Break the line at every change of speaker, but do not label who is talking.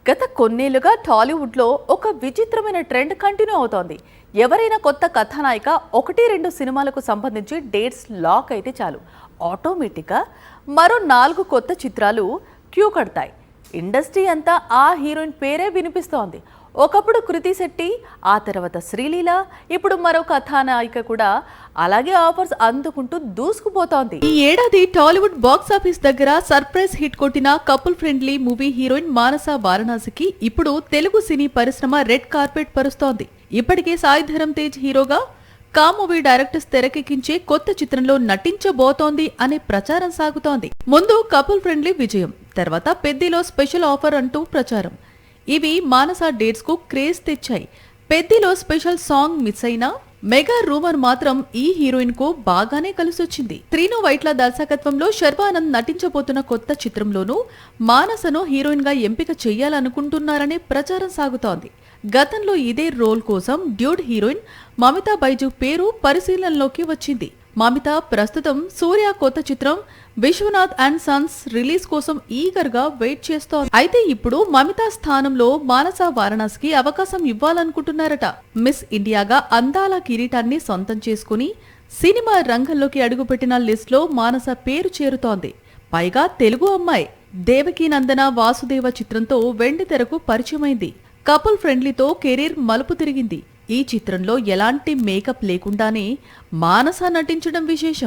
గత కొన్నేళ్లుగా టాలీవుడ్లో ఒక విచిత్రమైన ట్రెండ్ కంటిన్యూ అవుతోంది. ఎవరైనా కొత్త కథానాయిక 1-2 సినిమాలకు సంబంధించి డేట్స్ లాక్ అయితే చాలు, ఆటోమేటిక్గా మరో 4 కొత్త చిత్రాలు క్యూ కడతాయి. ఇండస్ట్రీ అంతా ఆ హీరోయిన్ పేరే వినిపిస్తోంది. ఒకప్పుడు కృతి శెట్టి, ఆ తర్వాత శ్రీలీల, ఇప్పుడు మరో కథానాయిక కూడా అలాగే ఆఫర్స్ అందుకుంటూ దూసుకుపోతోంది. ఈ ఏడాది టాలీవుడ్ బాక్స్ ఆఫీస్ దగ్గర సర్ప్రైజ్ హిట్ కొట్టిన కపుల్ ఫ్రెండ్లీ మూవీ హీరోయిన్ మానస వారణాసికి ఇప్పుడు తెలుగు సినీ పరిశ్రమ రెడ్ కార్పెట్ పరుస్తోంది. ఇప్పటికే సాయిధరం తేజ్ హీరోగా కా మూవీ డైరెక్టర్స్ తెరకెక్కించే కొత్త చిత్రంలో నటించబోతోంది అనే ప్రచారం సాగుతోంది. ముందు కపుల్ ఫ్రెండ్లీ విజయం, తర్వాత పెద్దిలో స్పెషల్ ఆఫర్ అంటూ ప్రచారం. ఇవి మానస డేట్స్ కు క్రేజ్ తెచ్చాయి. పెద్దిలో స్పెషల్ సాంగ్ మిస్ అయినా మెగా రూమర్ మాత్రం ఈ హీరోయిన్ కు బాగానే కలిసొచ్చింది. త్రీను వైట్ల దర్శకత్వంలో శర్వానంద్ నటించబోతున్న కొత్త చిత్రంలోనూ మానసను హీరోయిన్ గా ఎంపిక చెయ్యాలనుకుంటున్నారనే ప్రచారం సాగుతోంది. గతంలో ఇదే రోల్ కోసం డ్యూడ్ హీరోయిన్ మమితా బైజు పేరు పరిశీలనలోకి వచ్చింది. మమిత ప్రస్తుతం సూర్య కొత్త చిత్రం విశ్వనాథ్ అండ్ సన్స్ రిలీజ్ కోసం ఈగర్ గా వెయిట్ చేస్తోంది. అయితే ఇప్పుడు మమిత స్థానంలో మానస వారణాసికి అవకాశం ఇవ్వాలనుకుంటున్నారట. మిస్ ఇండియాగా అందాల కిరీటాన్ని సొంతం చేసుకుని సినిమా రంగంలోకి అడుగుపెట్టిన లిస్ట్ లో మానస పేరు చేరుతోంది. పైగా తెలుగు అమ్మాయి. దేవకీ నందన వాసుదేవ చిత్రంతో వెండితెరకు పరిచయమైంది. కపుల్ ఫ్రెండ్లీతో కెరీర్ మలుపు తిరిగింది. ఈ చిత్రంలో ఎలాంటి మేకప్ లేకుండానే మానస నటించడం విశేషం.